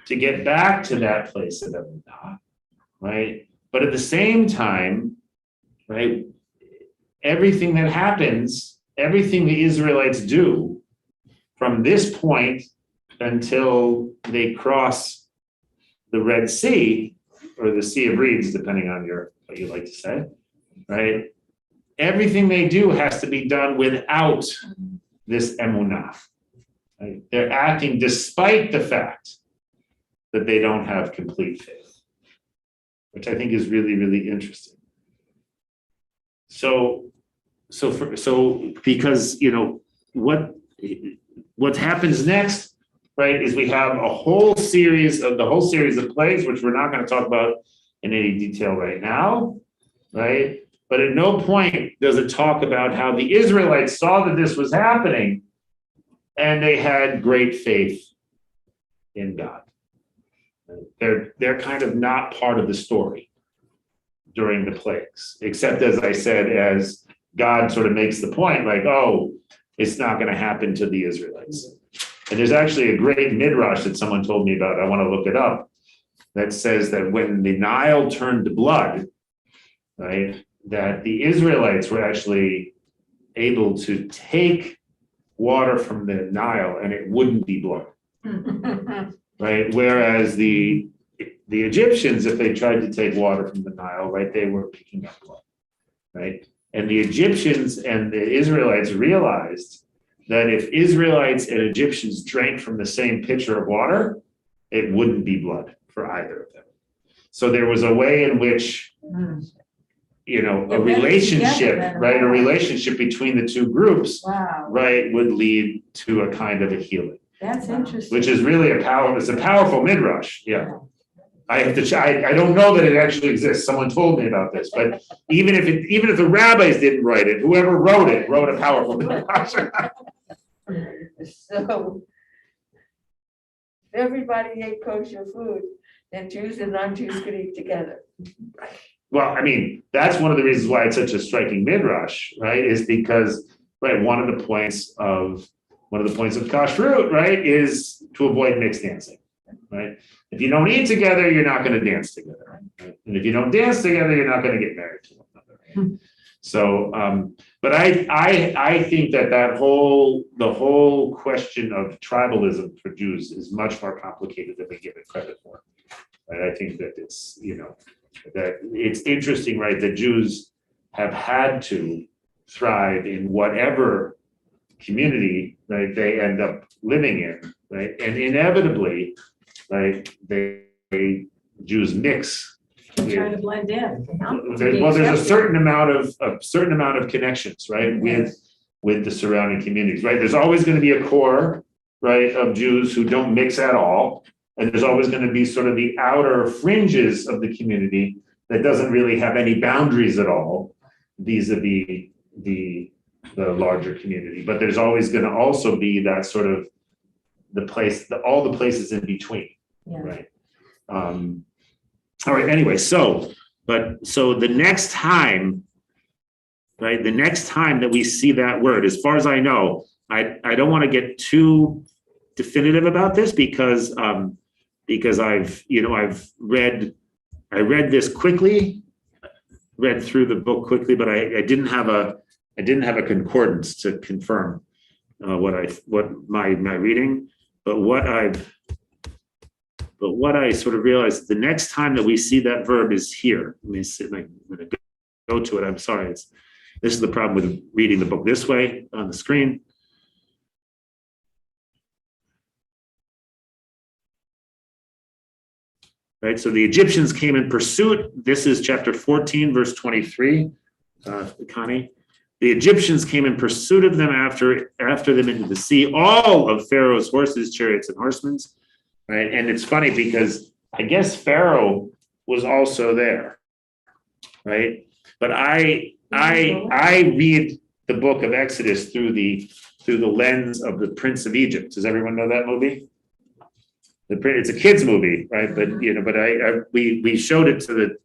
C: to get back to that place of emunah, right? But at the same time, right, everything that happens, everything the Israelites do from this point until they cross the Red Sea, or the Sea of Reeds, depending on what you like to say, right? Everything they do has to be done without this emunah. Right? They're acting despite the fact that they don't have complete faith, which I think is really, really interesting. So because what happens next, right, is we have the whole series of plagues, which we're not going to talk about in any detail right now, right? But at no point does it talk about how the Israelites saw that this was happening and they had great faith in God. They're kind of not part of the story during the plagues, except, as I said, as God sort of makes the point, like, oh, it's not going to happen to the Israelites. And there's actually a great midrash that someone told me about, I want to look it up, that says that when the Nile turned to blood, right, that the Israelites were actually able to take water from the Nile and it wouldn't be blood, right? Whereas the Egyptians, if they tried to take water from the Nile, right, they were picking up blood, right? And the Egyptians and the Israelites realized that if Israelites and Egyptians drank from the same pitcher of water, it wouldn't be blood for either of them. So there was a way in which, a relationship, right, a relationship between the two groups,
A: Wow,
C: right, would lead to a kind of a healing,
A: that's interesting.
C: which is really it's a powerful midrash, yeah. I have to I don't know that it actually exists. Someone told me about this, but even if the rabbis didn't write it, whoever wrote a powerful midrash.
G: So if everybody ate kosher food, then Jews and non-Jews could eat together.
C: Well, I mean, that's one of the reasons why it's such a striking midrash, right? Is because, right, one of the points of kashrut, right, is to avoid mixed dancing, right? If you don't eat together, you're not going to dance together, right? And if you don't dance together, you're not going to get married to one another. Right? So, but I think that the whole question of tribalism for Jews is much more complicated than we give it credit for. Right? I think that it's that it's interesting, right? That Jews have had to thrive in whatever community, right, they end up living in, right, and inevitably, right, Jews mix.
A: Trying to blend in.
C: There's a certain amount of connections, right, with the surrounding communities, right. There's always going to be a core, right, of Jews who don't mix at all, and there's always going to be sort of the outer fringes of the community that doesn't really have any boundaries at all, vis-a-vis the larger community. But there's always going to also be that sort of all the places in between, right. All right, anyway, so the next time, right, the next time that we see that word, as far as I know, I don't want to get too definitive about this because I've read this quickly, read through the book quickly, but I didn't have a concordance to confirm what my reading, but what I sort of realized, the next time that we see that verb is here. Let me see, I'm going to go to it. I'm sorry. This is the problem with reading the book this way on the screen. Right, so the Egyptians came in pursuit. This is chapter 14, verse 23, Connie. The Egyptians came in pursuit of them after them into the sea, all of Pharaoh's horses, chariots, and horsemen. Right, and it's funny because I guess Pharaoh was also there, right? But I read the book of Exodus through the lens of the Prince of Egypt. Does everyone know that movie? It's a kids movie, right? But we showed it to the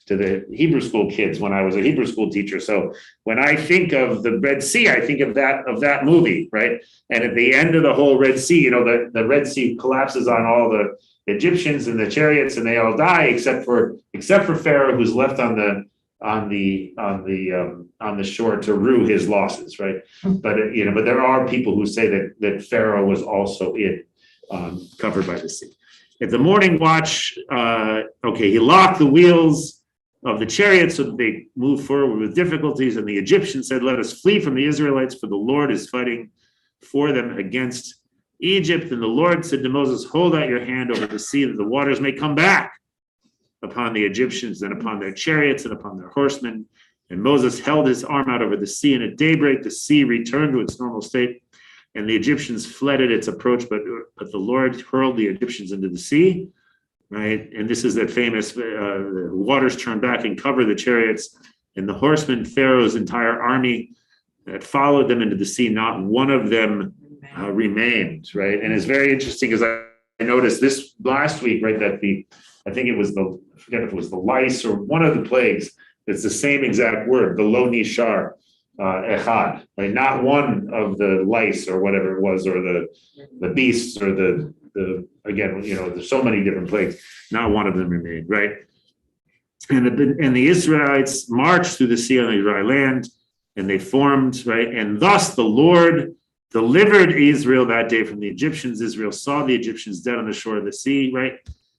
C: to the Hebrew school kids when I was a Hebrew school teacher. So when I think of the Red Sea, I think of that movie, right? And at the end of the whole Red Sea, the Red Sea collapses on all the Egyptians and the chariots, and they all die except for Pharaoh, who's left on the shore to rue his losses, right? But but there are people who say that Pharaoh was also covered by the sea. At the morning watch, he locked the wheels of the chariot so that they moved forward with difficulties, and the Egyptians said, "Let us flee from the Israelites, for the Lord is fighting for them against Egypt." And the Lord said to Moses, "Hold out your hand over the sea, that the waters may come back upon the Egyptians and upon their chariots and upon their horsemen." And Moses held his arm out over the sea, and at daybreak the sea returned to its normal state, and the Egyptians fled at its approach, but the Lord hurled the Egyptians into the sea, right? And this is that famous, the waters turned back and covered the chariots and the horsemen. Pharaoh's entire army that followed them into the sea, not one of them remained, right? And it's very interesting because I noticed this last week, right, that I forget if it was the lice or one of the plagues, it's the same exact word, the lo nishar echad, right? Not one of the lice or whatever it was, or the beasts, or the again, there's so many different plagues, not one of them remained, right? And the Israelites marched through the sea on the dry land, and they formed, right? And thus the Lord delivered Israel that day from the Egyptians. Israel saw the Egyptians dead on the shore of the sea, right?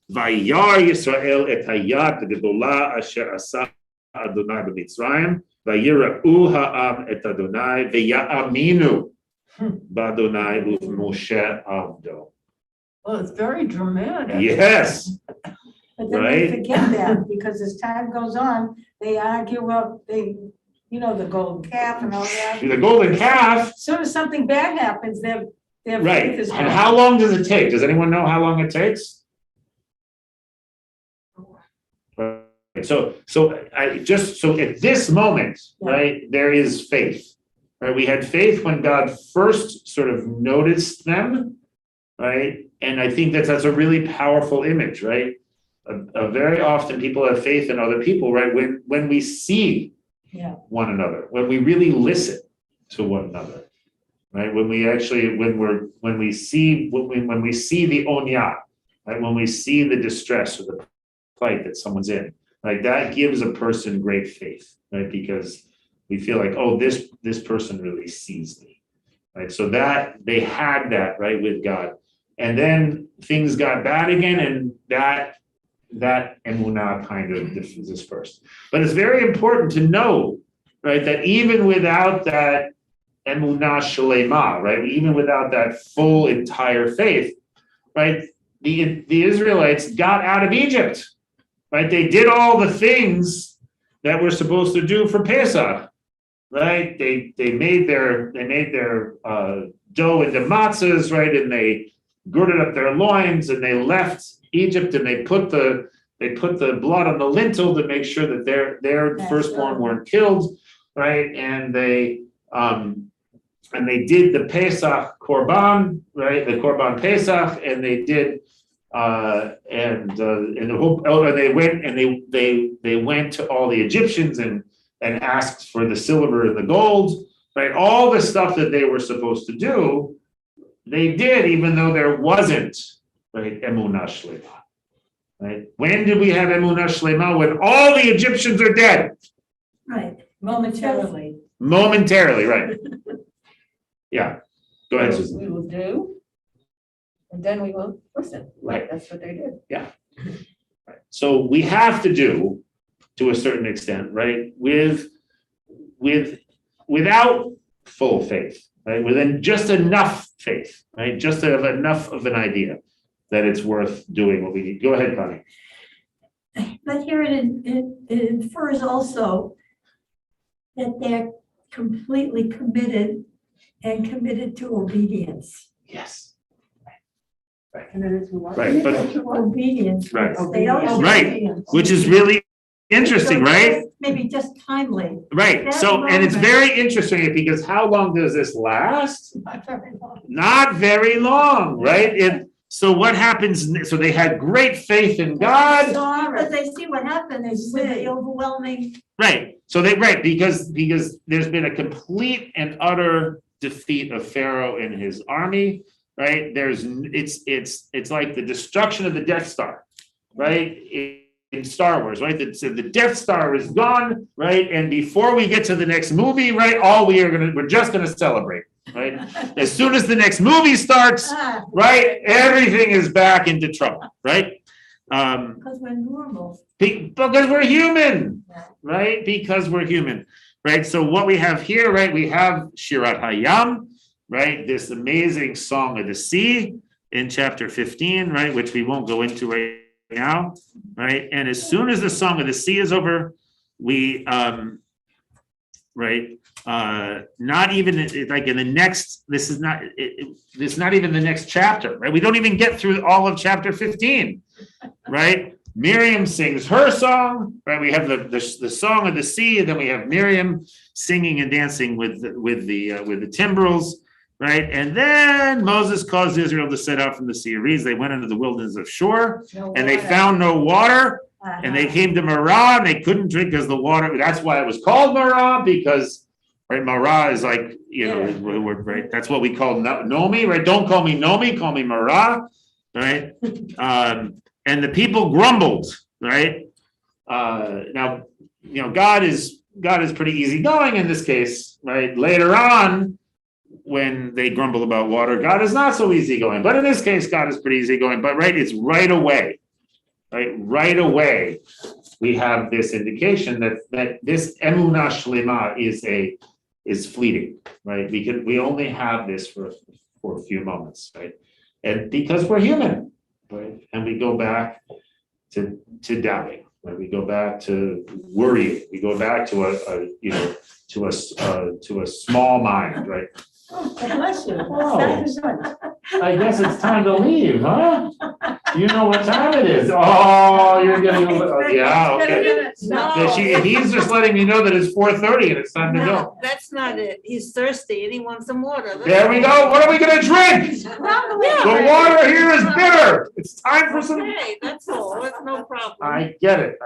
C: Vayar Yisrael et hayat gedola asher asa Adonai b'Mitzrayim, vayira'u ha'am et Adonai, v'ya'aminu b'Adonai u'Moshe avdo.
B: Well, it's very dramatic.
C: Yes.
A: But then they forget that, because as time goes on, they argue up, the golden calf and all that.
C: The golden calf.
A: As soon as something bad happens, their
C: Right.
A: faith is
C: And
A: gone.
C: how long does it take? Does anyone know how long it takes? So at this moment, right, there is faith, right? We had faith when God first sort of noticed them, right? And I think that's a really powerful image, right? Very often people have faith in other people, right? When we see one another, when we really listen to one another, right? When we see the onya, right? When we see the distress or the plight that someone's in, like that gives a person great faith, right? Because we feel like, oh, this person really sees me, right? So that they had that, right, with God. And then things got bad again, and that emunah kind of dispersed. But it's very important to know, right, that even without that emunah shalema, right, even without that full entire faith, right, the Israelites got out of Egypt. Right, they did all the things that we're supposed to do for Pesach, right? They made their dough into matzahs, right? And they girded up their loins, and they left Egypt, and they put the blood on the lintel to make sure that their firstborn weren't killed, right? And they did the Pesach korban, right? The korban Pesach, and they did. They went to all the Egyptians and asked for the silver and the gold, right? All the stuff that they were supposed to do, they did, even though there wasn't, right, emunah shlema, right? When did we have emunah shlema? When all the Egyptians are dead.
D: Right.
A: Momentarily.
C: Momentarily, right? Yeah. Go ahead, Susan.
G: We will do. And then we will listen.
C: Right.
G: That's what they did.
C: Yeah. Right. So we have to do, to a certain extent, right, without full faith, right, within just enough faith, right, just enough of an idea that it's worth doing what we need. Go ahead, Connie.
D: But here it infers also that they're completely committed to obedience.
C: Yes.
F: Committed to what?
C: Right, but
D: Committed to obedience.
C: Right.
D: They don't.
C: Right. which is really interesting, right?
D: Maybe just timely.
C: Right. So, and it's very interesting because how long does this last?
D: Not very long.
C: Not very long, right? So what happens, so they had great faith in God.
D: But they see what happened, they see the overwhelming.
C: Right, because there's been a complete and utter defeat of Pharaoh and his army, right? It's like the destruction of the Death Star, right? In Star Wars, right? The Death Star is gone, right? And before we get to the next movie, right, we're just gonna celebrate, right? As soon as the next movie starts, right, everything is back into trouble, right?
D: Because we're normal.
C: Because we're human, right? Because we're human, right? So what we have here, right? We have Shirat Hayam, right? This amazing song of the sea in chapter 15, right? Which we won't go into right now, right? And as soon as the song of the sea is over, we, not even like in the next, this is not even the next chapter, right? We don't even get through all of chapter 15, right? Miriam sings her song, right? We have the song of the sea, and then we have Miriam singing and dancing with the timbrels, right? And then Moses caused Israel to set out from the Sea of Reeds. They went into the wilderness of Shur, and they found no water, and they came to Marah, and they couldn't drink because the water. That's why it was called Marah, because right, Marah is like, right? That's what we call Nomi, right? Don't call me Nomi, call me Marah, right? And the people grumbled, right? Now, God is pretty easygoing in this case, right? Later on, when they grumble about water, God is not so easygoing. But in this case, God is pretty easygoing. But right, it's right away, right? Right away, we have this indication that this emunah shlema is fleeting, right? We only have this for a few moments, right? And because we're human, right? And we go back to doubting, right? We go back to worrying. We go back to a small mind, right?
A: Oh, God bless you.
C: Oh.
A: That is good.
C: I guess it's time to leave, huh? You know what time it is. Oh, you're getting, yeah, okay. He's just letting me know that it's 4:30 and it's time to go.
H: No, that's not it. He's thirsty and he wants some water.
C: There we go. What are we gonna drink? The water here is bitter. It's time for some.
H: Okay, that's all. That's no problem.
C: I get it.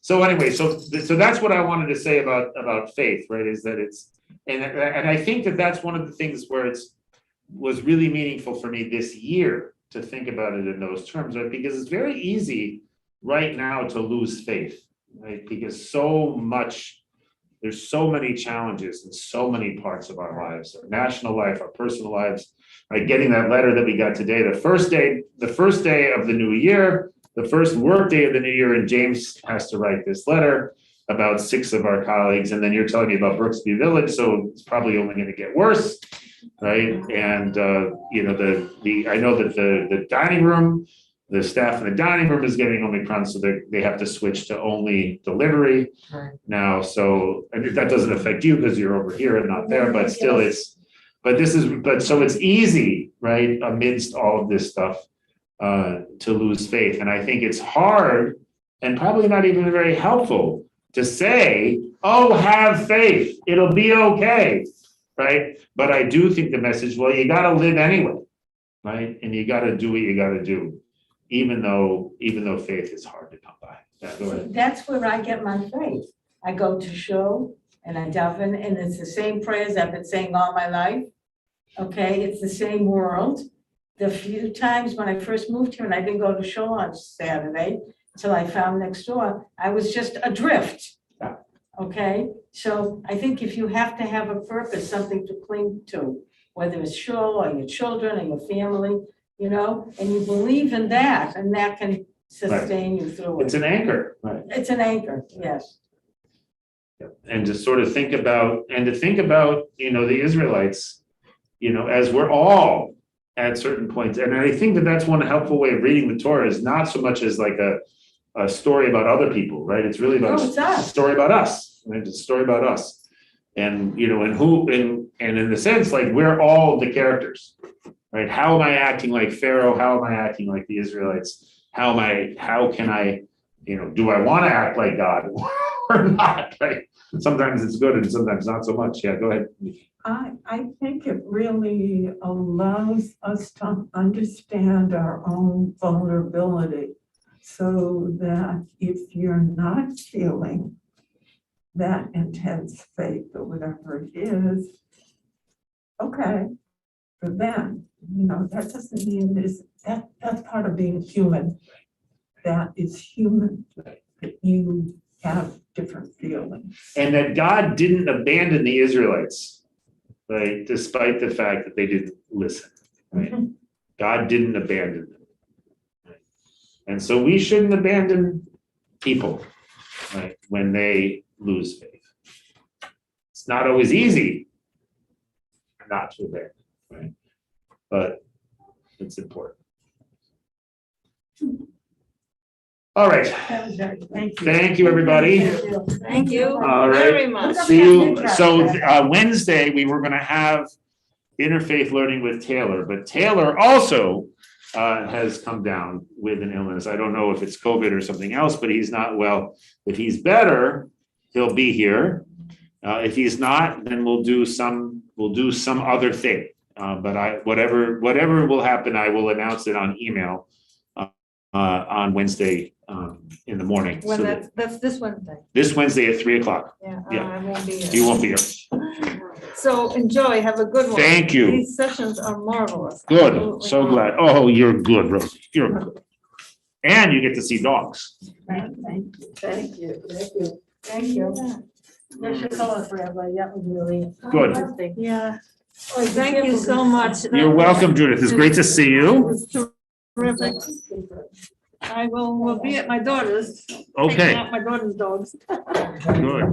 C: So anyway, so that's what I wanted to say about faith, right? Is that it's, and I think that's one of the things where was really meaningful for me this year to think about it in those terms, right? Because it's very easy right now to lose faith, right? Because there's so many challenges in so many parts of our lives, our national life, our personal lives, right? Getting that letter that we got today, the first day of the new year, the first work day of the new year, and James has to write this letter about 6 of our colleagues, and then you're telling me about Brooksby Village, so it's probably only going to get worse, right? And I know that the dining room, the staff in the dining room is getting Omicron, so they have to switch to only delivery now. So that doesn't affect you because you're over here and not there, but still so it's easy, right, amidst all of this stuff, to lose faith. And I think it's hard and probably not even very helpful to say, oh, have faith, it'll be okay, right? But I do think the message, well, you gotta live anyway, right? And you gotta do what you gotta do, even though faith is hard to come by. Yeah, go ahead.
A: That's where I get my faith. I go to show and I daven, and it's the same prayers I've been saying all my life. Okay, it's the same world. The few times when I first moved here and I didn't go to show on Saturday until I found next door, I was just adrift.
C: Yeah.
A: Okay, so I think if you have to have a purpose, something to cling to, whether it's show or your children or your family, and you believe in that, and that can sustain you through it.
C: It's an anchor, right?
A: It's an anchor, yes.
C: And to sort of think about, the Israelites, as we're all at certain points. And I think that's one helpful way of reading the Torah is not so much as like a story about other people, right? It's really about a story about us, right? It's a story about us. And, and in the sense, like we're all the characters, right? How am I acting like Pharaoh? How am I acting like the Israelites? How can I, do I want to act like God or not, right? Sometimes it's good and sometimes not so much. Yeah, go ahead.
B: I think it really allows us to understand our own vulnerability so that if you're not feeling that intense faith or whatever it is, okay, for them, that doesn't mean that's part of being human. That is human, that you have different feelings.
C: And that God didn't abandon the Israelites, right? Despite the fact that they didn't listen, right? God didn't abandon them. Right? And so we shouldn't abandon people, right? When they lose faith. It's not always easy not to abandon, right? But it's important. All right.
A: That was very, thank you.
C: Thank you, everybody.
H: Thank you
C: All right.
H: very much.
C: See you. So Wednesday, we were gonna have interfaith learning with Taylor, but Taylor also has come down with an illness. I don't know if it's COVID or something else, but he's not well. If he's better, he'll be here. If he's not, then we'll do some other thing. But whatever will happen, I will announce it on email on Wednesday in the morning.
H: Well,
C: So that
H: that's this Wednesday.
C: this Wednesday at 3:00.
H: Yeah,
C: Yeah.
H: I won't be here.
C: You won't be here.
H: So enjoy, have a good one.
C: Thank you.
H: These sessions are marvelous.
C: Good.
H: Absolutely
C: So glad. Oh, you're good, Rosie. You're good. And you get to see dogs.
A: Thank you, thank you, thank you, thank you. There's your color for everybody, that was really.
C: Good.
A: interesting.
H: Yeah,
A: Oh,
H: thank you so much.
C: You're welcome, Judith. It's great to see
H: It
C: you.
H: was terrific. I will be at my daughter's.
C: Okay.
H: Taking out my daughter's dogs.
C: Good.